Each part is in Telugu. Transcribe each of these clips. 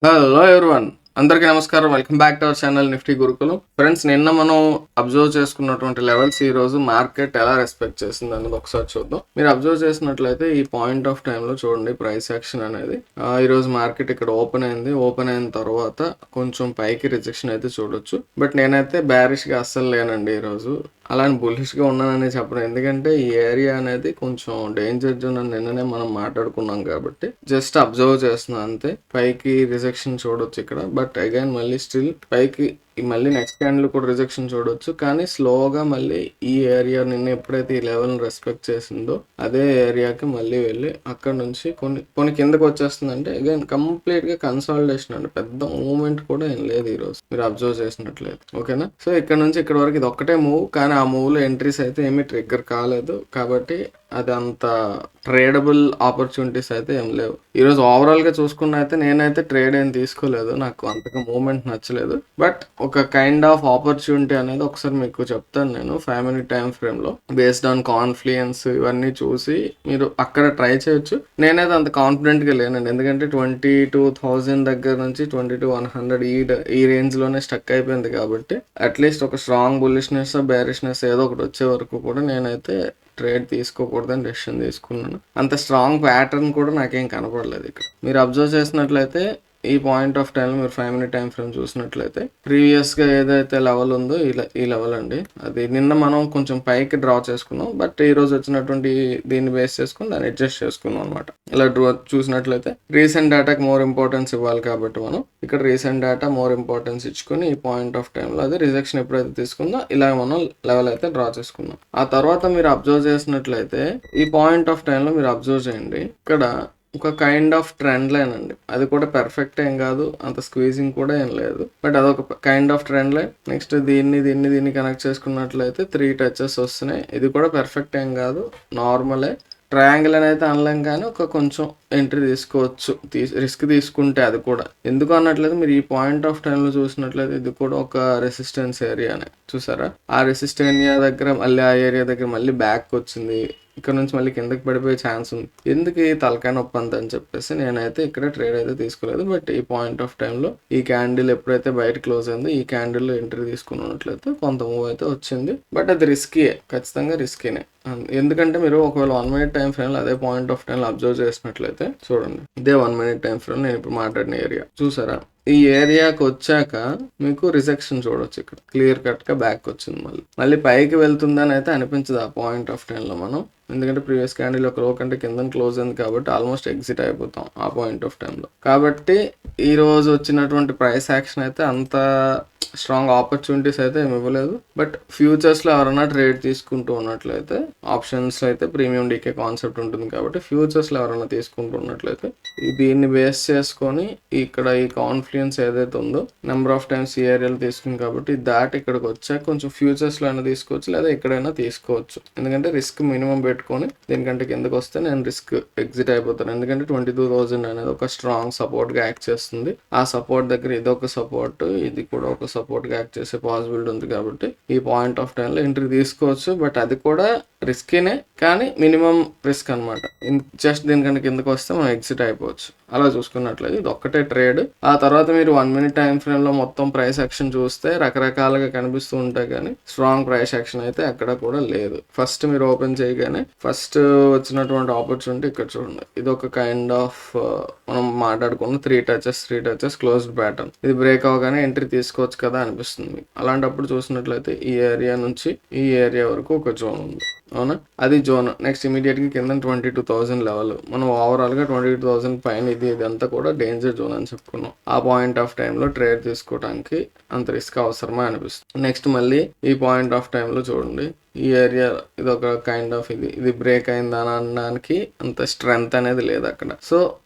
హలో ఎవ్రీవన్, అందరికీ నమస్కారం. Welcome back to our channel Nifty Gurukulam. Friends, నిన్న మనం అబ్జర్వ్ చేసుకున్నటువంటి లెవెల్స్ ఈ రోజు మార్కెట్ ఎలా రెస్పెక్ట్ చేసింది అనేది ఒకసారి చూద్దాం. మీరు అబ్జర్వ్ చేసినట్లయితే ఈ పాయింట్ ఆఫ్ టైం లో చూడండి ప్రైస్ యాక్షన్ అనేది. ఈ రోజు మార్కెట్ ఇక్కడ ఓపెన్ అయింది. ఓపెన్ అయిన తర్వాత కొంచెం పైకి రిజెక్షన్ అయితే చూడొచ్చు. బట్ నేనైతే బ్యారిష్ గా అస్సలు లేనండి ఈ రోజు. అలానే బుల్లిష్గా ఉన్నానని చెప్పను, ఎందుకంటే ఈ ఏరియా అనేది కొంచెం డేంజర్ జోన్ అని నిన్ననే మనం మాట్లాడుకున్నాం కాబట్టి జస్ట్ అబ్జర్వ్ చేస్తున్నాను అంతే. పైకి రిజెక్షన్ చూడొచ్చు ఇక్కడ, బట్ అగైన్ మళ్ళీ స్టిల్ పైకి మళ్ళీ నెక్స్ట్ క్యాండిల్ కూడా రిజెక్షన్ చూడొచ్చు. కానీ స్లోగా మళ్ళీ ఈ ఏరియా నిన్న ఎప్పుడైతే ఈ లెవెల్ రెస్పెక్ట్ చేసిందో అదే ఏరియాకి మళ్ళీ వెళ్ళి అక్కడ నుంచి కొన్ని కిందకి వచ్చేస్తుందంటే అగైన్ కంప్లీట్ గా కన్సాలిడేషన్ అండి. పెద్ద మూవ్మెంట్ కూడా ఏం లేదు ఈ రోజు మీరు అబ్జర్వ్ చేసినట్లయితే. ఓకేనా? సో ఇక్కడ నుంచి ఇక్కడ వరకు ఇది ఒక్కటే మూవ్, కానీ ఆ మూవ్ లో ఎంట్రీస్ అయితే ఏమీ ట్రిగ్గర్ కాలేదు కాబట్టి అది అంత ట్రేడబుల్ ఆపర్చునిటీస్ అయితే ఏం లేవు. ఈరోజు ఓవరాల్ గా చూసుకున్న అయితే నేనైతే ట్రేడ్ ఏం తీసుకోలేదు, నాకు అంతగా మూవ్మెంట్ నచ్చలేదు. బట్ ఒక కైండ్ ఆఫ్ ఆపర్చునిటీ అనేది ఒకసారి మీకు చెప్తాను నేను 5 minute టైం ఫ్రేమ్ లో బేస్డ్ ఆన్ కాన్ఫ్లుయెన్స్ ఇవన్నీ చూసి మీరు అక్కడ ట్రై చేయొచ్చు. నేనైతే అంత కాన్ఫిడెంట్ గా లేనండి, ఎందుకంటే 22,000 దగ్గర నుంచి 22,100 ఈ రేంజ్ లోనే స్టక్ అయిపోయింది కాబట్టి అట్లీస్ట్ ఒక స్ట్రాంగ్ బుల్లిష్నెస్ బేరిష్నెస్ ఏదో ఒకటి వచ్చే వరకు కూడా నేనైతే ట్రేడ్ తీసుకోకూడదని డెసిషన్ తీసుకున్నాను. అంత స్ట్రాంగ్ ప్యాటర్న్ కూడా నాకేం కనపడలేదు ఇక్కడ. మీరు అబ్జర్వ్ చేసినట్లయితే ఈ పాయింట్ ఆఫ్ టైం మీరు 5 minute టైం ఫ్రేమ్ చూసినట్లయితే ప్రీవియస్ గా ఏదైతే లెవెల్ ఉందో ఈ లెవెల్ అండి, అది నిన్న మనం కొంచెం పైకి డ్రా చేసుకున్నాం. బట్ ఈ రోజు వచ్చినటువంటి దీన్ని బేస్ చేసుకుని దాన్ని అడ్జస్ట్ చేసుకున్నాం అనమాట. ఇలా డ్రా చూసినట్లయితే రీసెంట్ డేటాకి మోర్ ఇంపార్టెన్స్ ఇవ్వాలి కాబట్టి మనం ఇక్కడ రీసెంట్ డేటా మోర్ ఇంపార్టెన్స్ ఇచ్చుకుని ఈ పాయింట్ ఆఫ్ టైంలో అది రిజెక్షన్ ఎప్పుడైతే తీసుకుందో ఇలా మనం లెవెల్ అయితే డ్రా చేసుకున్నాం. ఆ తర్వాత మీరు అబ్జర్వ్ చేసినట్లయితే ఈ పాయింట్ ఆఫ్ టైంలో మీరు అబ్జర్వ్ చేయండి, ఇక్కడ ఒక కైండ్ ఆఫ్ ట్రెండ్ లైన్ అండి. అది కూడా పర్ఫెక్ట్ ఏం కాదు, అంత స్క్వీజింగ్ కూడా ఏం లేదు, బట్ అదొక kind of trend line. Next దీన్ని కనెక్ట్ చేసుకున్నట్లయితే 3 touches వస్తున్నాయి. ఇది కూడా పర్ఫెక్ట్ ఏం కాదు, నార్మలే. ట్రయాంగిల్ అని అయితే అనలేం, కానీ ఒక కొంచెం ఎంట్రీ తీసుకోవచ్చు రిస్క్ తీసుకుంటే. అది కూడా ఎందుకు అన్నట్లయితే మీరు ఈ పాయింట్ ఆఫ్ టైంలో చూసినట్లయితే ఇది కూడా ఒక రెసిస్టెన్స్ ఏరియానే చూసారా. ఆ రెసిస్టెన్స్ దగ్గర మళ్ళీ ఆ ఏరియా దగ్గర మళ్ళీ బ్యాక్ వచ్చింది, ఇక్కడ నుంచి మళ్ళీ కిందకి పడిపోయే ఛాన్స్ ఉంది. ఎందుకు ఈ తలకాయ నొప్పి అంత అని చెప్పేసి నేనైతే ఇక్కడ ట్రేడ్ అయితే తీసుకోలేదు. బట్ ఈ పాయింట్ ఆఫ్ టైంలో ఈ క్యాండిల్ ఎప్పుడైతే బయట క్లోజ్ అయిందో ఈ క్యాండిల్ ఎంట్రీ తీసుకున్నట్లయితే కొంత మూవ్ అయితే వచ్చింది. బట్ అది రిస్కీయే, ఖచ్చితంగా రిస్కీనే. ఎందుకంటే మీరు ఒకవేళ 1 minute టైం ఫ్రేమ్ లో అదే పాయింట్ ఆఫ్ టైం లో అబ్జర్వ్ చేసినట్లయితే చూడండి, ఇదే 1 minute టైం ఫ్రేమ్ నేను ఇప్పుడు మాట్లాడిన ఏరియా చూసారా. ఈ ఏరియాకి వచ్చాక మీకు రిజెక్షన్ చూడొచ్చు, ఇక్కడ క్లియర్ కట్ గా బ్యాక్ వచ్చింది. మళ్ళీ పైకి వెళ్తుందని అయితే అనిపించదు ఆ పాయింట్ ఆఫ్ టైం లో మనం, ఎందుకంటే ప్రీవియస్ క్యాండిల్ ఒక రో కంటే కింద క్లోజ్ అయింది కాబట్టి ఆల్మోస్ట్ ఎగ్జిట్ అయిపోతాం ఆ పాయింట్ ఆఫ్ టైంలో. కాబట్టి ఈ రోజు వచ్చినటువంటి ప్రైస్ యాక్షన్ అయితే అంత స్ట్రాంగ్ ఆపర్చునిటీస్ అయితే ఏమి ఇవ్వలేదు. బట్ ఫ్యూచర్స్ లో ఎవరైనా ట్రేడ్ తీసుకుంటూ ఉన్నట్లయితే ఆప్షన్స్ అయితే ప్రీమియం డీకే కాన్సెప్ట్ ఉంటుంది కాబట్టి ఫ్యూచర్స్ లో ఎవరైనా తీసుకుంటూ ఉన్నట్లయితే దీన్ని బేస్ చేసుకొని ఇక్కడ ఈ కాన్ఫ్లుయెన్స్ ఏదైతే ఉందో నెంబర్ ఆఫ్ టైమ్స్ ఈ ఏరియాలో తీసుకుంది కాబట్టి దాటి ఇక్కడికి వచ్చాక కొంచెం ఫ్యూచర్స్ లో అయినా తీసుకోవచ్చు, లేదా ఎక్కడైనా తీసుకోవచ్చు. ఎందుకంటే రిస్క్ మినిమం పెట్టుకొని దీనికంటే కిందకి వస్తే నేను రిస్క్ ఎగ్జిట్ అయిపోతాను. ఎందుకంటే 22,000 అనేది ఒక స్ట్రాంగ్ సపోర్ట్ గా యాక్ట్ చేస్తుంది. ఆ సపోర్ట్ దగ్గర ఇది ఒక సపోర్ట్, ఇది కూడా ఒక సపోర్ట్ గా యాక్ట్ చేసే పాసిబిలిటీ ఉంది కాబట్టి ఈ పాయింట్ ఆఫ్ టైం లో ఎంట్రీ తీసుకోవచ్చు. బట్ అది కూడా రిస్కీనే, కానీ మినిమం రిస్క్ అనమాట. జస్ట్ దీనికంటే కిందకి వస్తే మనం ఎగ్జిట్ అయిపోవచ్చు. అలా చూసుకున్నట్లయితే ఇది ఒక్కటే ట్రేడ్. ఆ తర్వాత మీరు 1 minute టైం ఫ్రేమ్ లో మొత్తం ప్రైస్ యాక్షన్ చూస్తే రకరకాలుగా కనిపిస్తూ ఉంటాయి, కానీ స్ట్రాంగ్ ప్రైస్ యాక్షన్ అయితే ఎక్కడ కూడా లేదు. ఫస్ట్ మీరు ఓపెన్ చేయగానే ఫస్ట్ వచ్చినటువంటి ఆపర్చునిటీ ఇక్కడ చూడండి, ఇది ఒక కైండ్ ఆఫ్ మనం మాట్లాడుకున్న 3 touches క్లోజ్డ్ ప్యాటర్న్. ఇది బ్రేక్ అవగానే ఎంట్రీ తీసుకోవచ్చు కదా అనిపిస్తుంది. అలాంటప్పుడు చూసినట్లయితే ఈ ఏరియా నుంచి ఈ ఏరియా వరకు ఒక జోన్ ఉంది, అవునా, అది జోన్. నెక్స్ట్ ఇమీడియట్ గా కింద 22,000 లెవెల్. మనం ఓవరాల్ గా 22,000 పైన ఇదంతా కూడా డేంజర్ జోన్ అని చెప్పుకున్నాం. ఆ పాయింట్ ఆఫ్ టైం లో ట్రేడ్ తీసుకోవడానికి అంత రిస్క్ అవసరమా అనిపిస్తుంది. నెక్స్ట్ మళ్ళీ ఈ పాయింట్ ఆఫ్ టైం లో చూడండి, ఈ ఏరియా ఇది ఒక కైండ్ ఆఫ్ ఇది బ్రేక్ అయిందని అనడానికి అంత స్ట్రెంగ్త్ అనేది లేదు అక్కడ. సో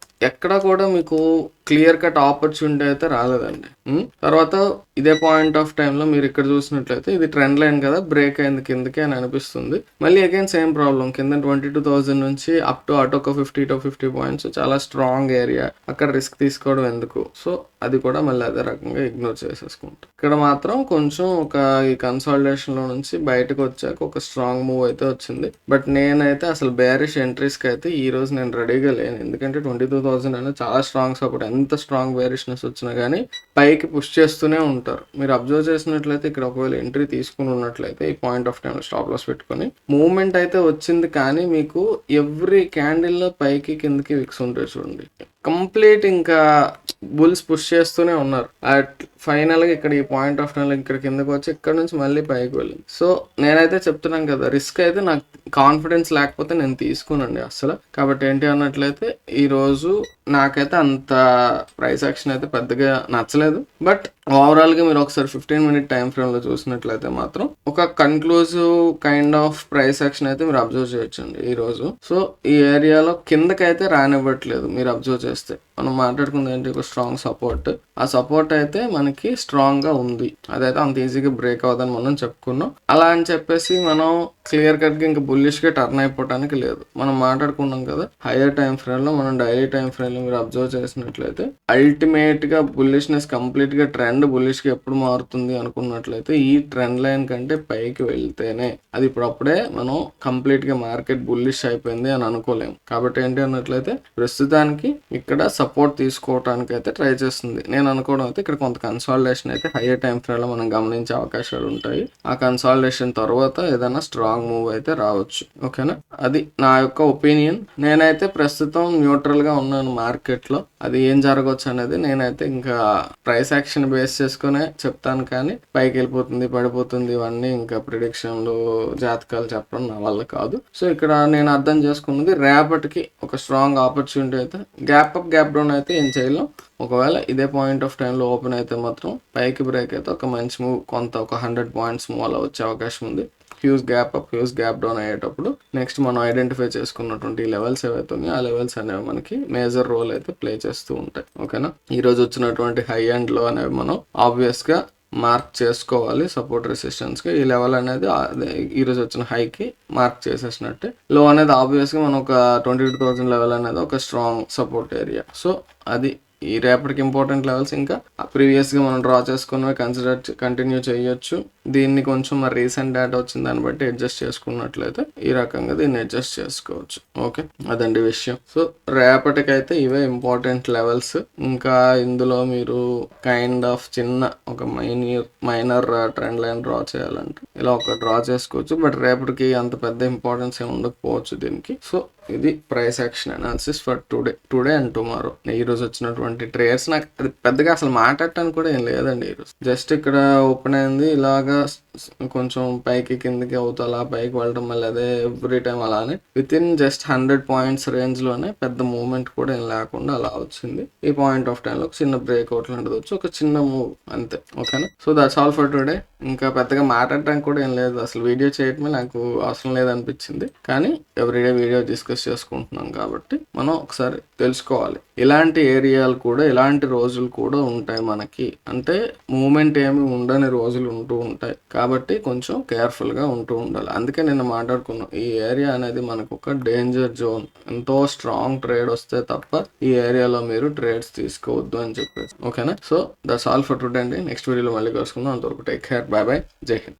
ఎక్కడ కూడా మీకు క్లియర్ కట్ ఆపర్చునిటీ అయితే రాలేదండి. తర్వాత ఇదే పాయింట్ ఆఫ్ టైంలో మీరు ఇక్కడ చూసినట్లయితే ఇది ట్రెండ్ లైన్ కదా, బ్రేక్ అయింది కిందకి అని అనిపిస్తుంది. మళ్ళీ అగైన్ సేమ్ ప్రాబ్లం, కింద 22,000 నుంచి అప్ టు అటు ఒక 50 పాయింట్స్ చాలా స్ట్రాంగ్ ఏరియా, అక్కడ రిస్క్ తీసుకోవడం ఎందుకు. సో అది కూడా మళ్ళీ అదే రకంగా ఇగ్నోర్ చేసేసుకుంటాం. ఇక్కడ మాత్రం కొంచెం ఒక ఈ కన్సాలిడేషన్ లో నుంచి బయటకు వచ్చాక ఒక స్ట్రాంగ్ మూవ్ అయితే వచ్చింది. బట్ నేనైతే అసలు బేరిష్ ఎంట్రీస్ కి అయితే ఈ రోజు నేను రెడీగా లేను, ఎందుకంటే 22,000 అనేది చాలా స్ట్రాంగ్ సపోర్ట్. ఎంత స్ట్రాంగ్ బేరిష్నెస్ వచ్చినా కానీ పైకి పుష్ చేస్తూనే ఉంటారు. మీరు అబ్జర్వ్ చేసినట్లయితే ఇక్కడ ఒకవేళ ఎంట్రీ తీసుకుని ఉన్నట్లయితే ఈ పాయింట్ ఆఫ్ టైంలో స్టాప్ లాస్ పెట్టుకొని మూవ్మెంట్ అయితే వచ్చింది, కానీ మీకు ఎవ్రీ క్యాండిల్లో పైకి కిందకి విక్స్ ఉంటాయి చూడండి. కంప్లీట్ ఇంకా బుల్స్ పుష్ చేస్తూనే ఉన్నారు. ఫైనల్ గా ఇక్కడ ఈ పాయింట్ ఆఫ్ టైంలో ఇక్కడ కిందకి వచ్చి ఇక్కడ నుంచి మళ్ళీ పైకి వెళ్ళింది. సో నేనైతే చెప్తున్నాను కదా, రిస్క్ అయితే నాకు కాన్ఫిడెన్స్ లేకపోతే నేను తీసుకున్నాండి అసలు. కాబట్టి ఏంటి అన్నట్లయితే ఈ రోజు నాకైతే అంత ప్రైస్ యాక్షన్ అయితే పెద్దగా నచ్చలేదు. బట్ ఓవరాల్ గా మీరు ఒకసారి 15 minute టైం ఫ్రేమ్ లో చూసినట్లయితే మాత్రం ఒక conclusive kind of price action అయితే మీరు అబ్జర్వ్ చేయొచ్చండి ఈ రోజు. సో ఈ ఏరియాలో కిందకైతే రానివ్వట్లేదు. మీరు అబ్జర్వ్ చేస్తే మనం మాట్లాడుకుంది ఏంటి, ఒక స్ట్రాంగ్ సపోర్ట్. ఆ సపోర్ట్ అయితే మనకి స్ట్రాంగ్ గా ఉంది, అదైతే అంత ఈజీగా బ్రేక్ అవుదని మనం చెప్పుకున్నాం. అలా అని చెప్పేసి మనం క్లియర్ కట్ గా ఇంకా బుల్లిష్ గా టర్న్ అయిపోవడానికి లేదు. మనం మాట్లాడుకున్నాం కదా, హైయర్ టైం ఫ్రేమ్ లో మనం డైలీ టైం ఫ్రేమ్ లో మీరు అబ్జర్వ్ చేసినట్లయితే అల్టిమేట్ గా బుల్లిష్నెస్ కంప్లీట్ గా ట్రెండ్ బుల్లిష్ గా ఎప్పుడు మారుతుంది అనుకున్నట్లయితే ఈ ట్రెండ్ లైన్ కంటే పైకి వెళ్తేనే, అది ఇప్పుడప్పుడే మనం కంప్లీట్ గా మార్కెట్ బుల్లిష్ అయిపోయింది అని అనుకోలేము. కాబట్టి ఏంటి అన్నట్లయితే ప్రస్తుతానికి ఇక్కడ సపోర్ట్ తీసుకోవడానికి అయితే ట్రై చేస్తుంది. నేను అనుకోవడం అయితే ఇక్కడ కొంత కన్సాలిడేషన్ అయితే హైయర్ టైం ఫ్రేమ్ లో మనం గమనించే అవకాశాలు ఉంటాయి. ఆ కన్సాలిడేషన్ తర్వాత ఏదైనా స్ట్రాంగ్ మూవ్ అయితే రావచ్చు. ఓకేనా, అది నా యొక్క ఒపీనియన్. నేనైతే ప్రస్తుతం న్యూట్రల్ గా ఉన్నాను మార్కెట్ లో. అది ఏం జరగవచ్చు అనేది నేనైతే ఇంకా ప్రైస్ యాక్షన్ బేస్ చేసుకునే చెప్తాను, కానీ పైకి వెళ్ళిపోతుంది పడిపోతుంది ఇవన్నీ ఇంకా ప్రిడిక్షన్లు జాతకాలు చెప్పడం నా వల్ల కాదు. సో ఇక్కడ నేను అర్థం చేసుకున్నది, రేపటికి ఒక స్ట్రాంగ్ ఆపర్చునిటీ అయితే గ్యాప్ అప్ గ్యాప్ డౌన్ అయితే ఏం చేయలేం. ఒకవేళ ఇదే పాయింట్ ఆఫ్ టైంలో ఓపెన్ అయితే మాత్రం పైకి బ్రేక్ అయితే ఒక మంచి మూవ్, కొంత ఒక 100 points మూవ్ అలా వచ్చే అవకాశం ఉంది. Huge gap up huge gap down అయ్యేటప్పుడు నెక్స్ట్ మనం ఐడెంటిఫై చేసుకున్నటువంటి లెవెల్స్ ఏవైతే ఉన్నాయో ఆ లెవెల్స్ అనేవి మనకి మేజర్ రోల్ అయితే ప్లే చేస్తూ ఉంటాయి. ఓకేనా, ఈ రోజు వచ్చినటువంటి హై అండ్ లో అనేవి మనం ఆబ్వియస్ గా మార్క్ చేసుకోవాలి సపోర్ట్ రెసిస్టెన్స్ కి. ఈ లెవెల్ అనేది ఈ రోజు వచ్చిన హైకి మార్క్ చేసేసినట్టే. లో అనేది ఆబ్వియస్ గా మనం ఒక 22,000 లెవెల్ అనేది ఒక స్ట్రాంగ్ సపోర్ట్ ఏరియా. సో అది ఈ రేపటికి ఇంపార్టెంట్ లెవెల్స్. ఇంకా ప్రీవియస్ గా మనం డ్రా చేసుకున్నవి కంటిన్యూ చేయొచ్చు. దీన్ని కొంచెం మరి రీసెంట్ డేటా వచ్చిన దాన్ని బట్టి అడ్జస్ట్ చేసుకున్నట్లయితే ఈ రకంగా దీన్ని అడ్జస్ట్ చేసుకోవచ్చు. ఓకే, అదండి విషయం. సో రేపటికైతే ఇవే ఇంపార్టెంట్ లెవెల్స్. ఇంకా ఇందులో మీరు కైండ్ ఆఫ్ చిన్న ఒక మైనర్ ట్రెండ్ లైన్ డ్రా చేయాలంటే ఇలా ఒక డ్రా చేసుకోవచ్చు. బట్ రేపటికి అంత పెద్ద ఇంపార్టెన్స్ ఏమి ఉండకపోవచ్చు దీనికి. సో ఇది price action analysis for today and tomorrow. ఈ రోజు వచ్చినటువంటి ట్రేడ్స్ నాకు అది పెద్దగా అసలు మాట్లాడటానికి కూడా ఏం లేదండి. ఈరోజు జస్ట్ ఇక్కడ ఓపెన్ అయింది, ఇలాగా కొంచెం పైకి కిందకి అవుతా అలా పైకి వెళ్ళడం, మళ్ళీ అదే ఎవ్రీ టైం అలానే with in just 100 points range లోనే పెద్ద మూవ్మెంట్ కూడా ఏం లేకుండా అలా వచ్చింది. ఈ పాయింట్ ఆఫ్ టైంలో ఒక చిన్న బ్రేక్అవుట్ లాంటిది వచ్చి ఒక చిన్న మూవ్ అంతే. ఓకేనా, so that's all for today. ఇంకా పెద్దగా మాట్లాడటానికి కూడా ఏం లేదు, అసలు వీడియో చేయటమే నాకు అవసరం లేదనిపించింది. కానీ ఎవ్రీడే వీడియో డిస్కస్ చేసుకుంటున్నాం కాబట్టి మనం ఒకసారి తెలుసుకోవాలి. ఇలాంటి ఏరియాలు కూడా ఇలాంటి రోజులు కూడా ఉంటాయి మనకి, అంటే మూమెంట్ ఏమి ఉండని రోజులు ఉంటూ ఉంటాయి. కాబట్టి కొంచెం కేర్ఫుల్ గా ఉంటూ ఉండాలి. అందుకే నిన్న మాట్లాడుకున్నాం, ఈ ఏరియా అనేది మనకు ఒక డేంజర్ జోన్. ఎంతో స్ట్రాంగ్ ట్రేడ్ వస్తే తప్ప ఈ ఏరియాలో మీరు ట్రేడ్స్ తీసుకోవద్దు అని చెప్పేసి. ఓకేనా, so that's all for today అండి. నెక్స్ట్ వీడియోలో మళ్ళీ కలుసుకుందాం. అంతవరకు టేక్ కేర్, బై బై, జై హింద్.